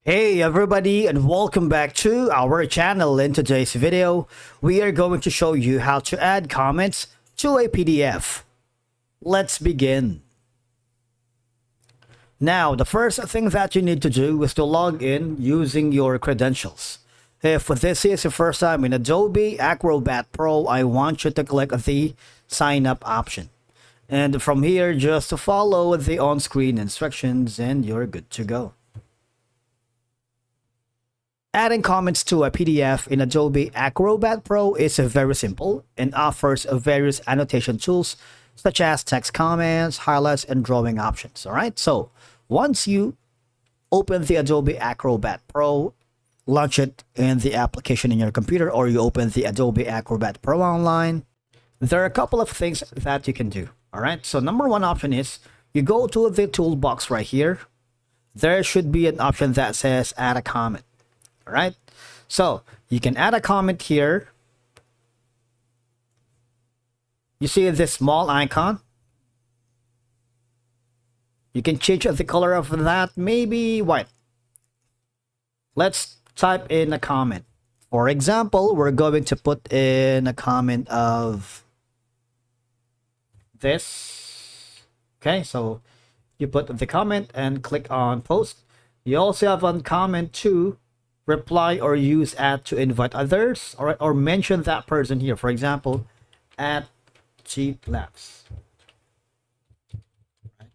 Hey everybody, and welcome back to our channel. In today's video, we are going to show you how to add comments to a PDF. Let's begin. Now, the first thing that you need to do is to log in using your credentials. If this is your first time in Adobe Acrobat Pro, I want you to click the sign up option. And from here, just follow the on-screen instructions and you're good to go. Adding comments to a PDF in Adobe Acrobat Pro is very simple and offers various annotation tools such as text comments, highlights, and drawing options. All right, so once you open the Adobe Acrobat Pro, launch it in the application in your computer, or you open the Adobe Acrobat Pro online, there are a couple of things that you can do. All right, so number one option is you go to the toolbox right here. There should be an option that says add a comment. All right, so you can add a comment here. You see this small icon. You can change the color of that, maybe white. Let's type in a comment. For example, we're going to put in a comment of this. Okay, so you put the comment and click on post. You also have a comment to reply or use at to invite others, or mention that person here. For example, at cheap laughs. Right.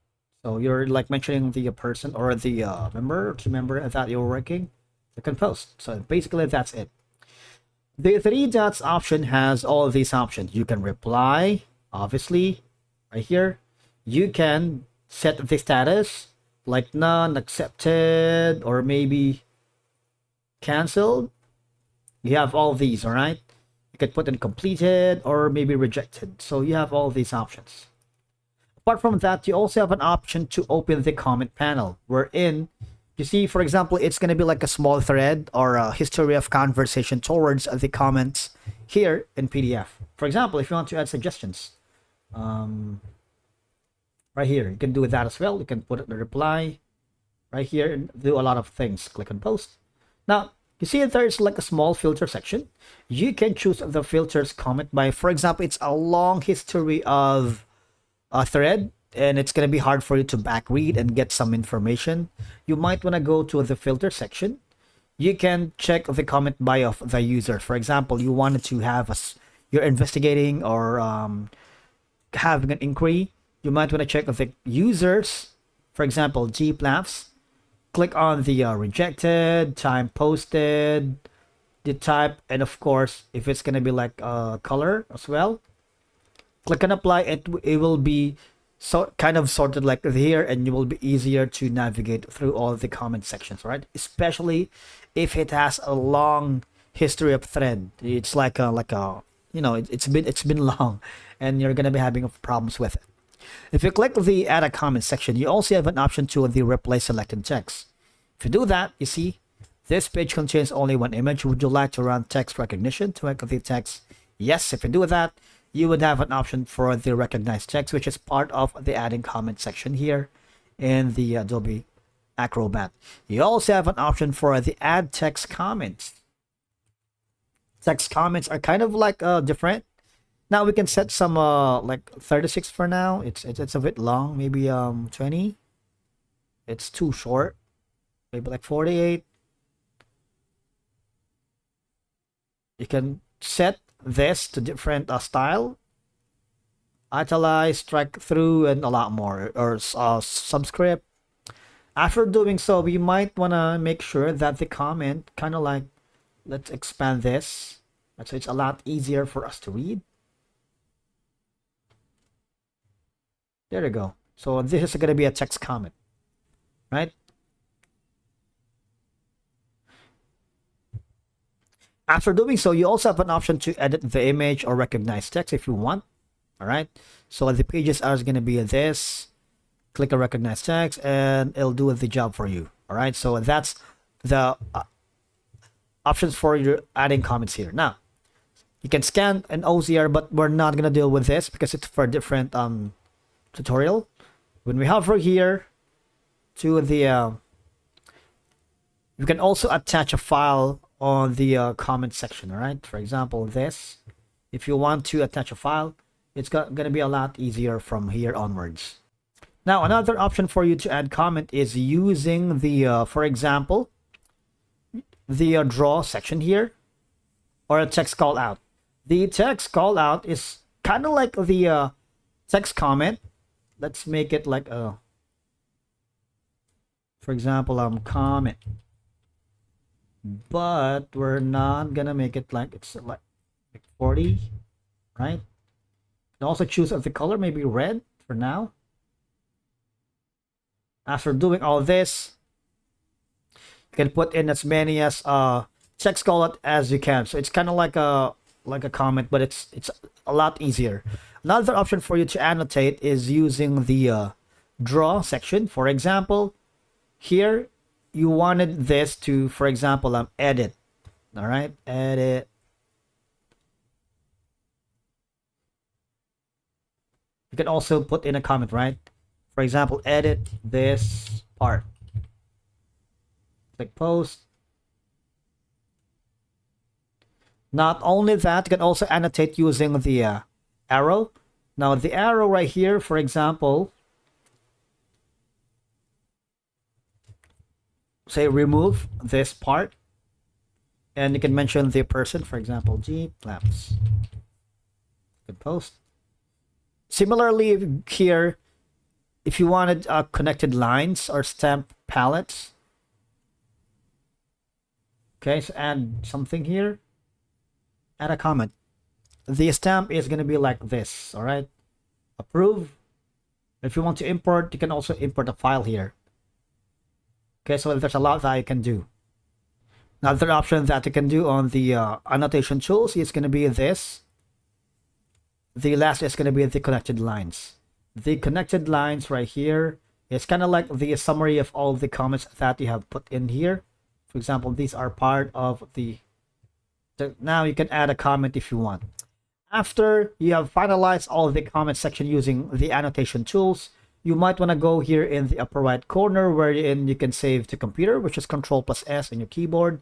So you're like mentioning the person or the member that you're working. You can post. So basically that's it. The three dots option has all of these options. You can reply, obviously, right here. You can set the status like none, accepted, or maybe canceled. You have all these. All right, you can put in completed or maybe rejected. So you have all these options. Apart from that, you also have an option to open the comment panel, wherein you see, for example, it's going to be like a small thread or a history of conversation towards the comments here in PDF. For example, if you want to add suggestions, right here, you can do that as well. You can put the reply right here and do a lot of things. Click on post. Now, you see there's like a small filter section. You can choose the filters comment by, for example, it's a long history of a thread and it's going to be hard for you to back read and get some information. You might want to go to the filter section. You can check the comment by of the user. For example, you wanted to have you're investigating or having an inquiry. You might want to check the users. For example, G laughs. Click on the rejected, time posted, the type, and of course, if it's gonna be like color as well, click on apply. It will be so kind of sorted like here, and it will be easier to navigate through all the comment sections, right? Especially if it has a long history of thread. It's like a it's been long, and you're gonna be having problems with it. If you click the add a comment section, you also have an option to the replace selected text. If you do that, you see this page contains only one image. Would you like to run text recognition to make the text? Yes. If you do that, you would have an option for the recognized text, which is part of the adding comment section here in the Adobe Acrobat. You also have an option for the add text comments. Text comments are kind of like different. Now we can set some like 36 for now. It's a bit long, maybe 20. It's too short. Maybe like 48. You can set this to different style, italize, strike through, and a lot more, or subscript. After doing so, you might want to make sure that the comment kind of like, let's expand this so it's a lot easier for us to read. There you go. So this is going to be a text comment, right? After doing so, you also have an option to edit the image or recognize text if you want. All right. So the pages are going to be this. Click on recognize text and it'll do the job for you. All right. So that's the options for your adding comments here. Now, you can scan an OCR, but we're not going to deal with this because it's for a different tutorial. When we hover here to the You can also attach a file on the comment section, all right? For example, this. If you want to attach a file, it's going to be a lot easier from here onwards. Now, another option for you to add comment is using the, for example, the draw section here, or a text call out. The text call out is kind of like the text comment. Let's make it like a, for example, comment. But we're not gonna make it like it's like 40, right? You can also choose the color, maybe red for now. After doing all this, you can put in as many as text call out as you can. So it's kind of like a comment, but it's a lot easier. Another option for you to annotate is using the draw section. For example, here you wanted this to, for example, edit. All right, edit. You can also put in a comment, right? For example, edit this part. Click post. Not only that, you can also annotate using the arrow. Now the arrow right here, for example, say remove this part, and you can mention the person, for example, G Lamps. Good post. Similarly here, if you wanted connected lines or stamp palettes, okay, so add something here, add a comment. The stamp is going to be like this, all right? Approve. If you want to import, you can also import a file here. Okay, so there's a lot that you can do. Another option that you can do on the annotation tools is going to be this. The last is going to be the connected lines. The connected lines right here is kind of like the summary of all the comments that you have put in here. For example, these are part of the... Now you can add a comment if you want. After you have finalized all of the comment section using the annotation tools, you might want to go here in the upper right corner wherein you can save to computer, which is Control+S on your keyboard.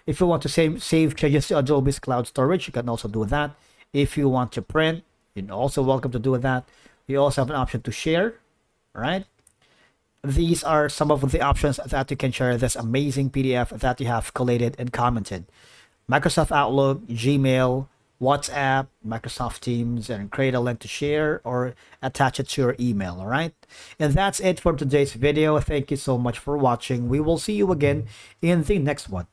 If you want to save changes to Adobe's cloud storage, you can also do that. If you want to print, you're also welcome to do that. You also have an option to share, right? These are some of the options that you can share this amazing PDF that you have collated and commented. Microsoft Outlook, Gmail, WhatsApp, Microsoft Teams, and create a link to share or attach it to your email, all right? And that's it for today's video. Thank you so much for watching. We will see you again in the next one.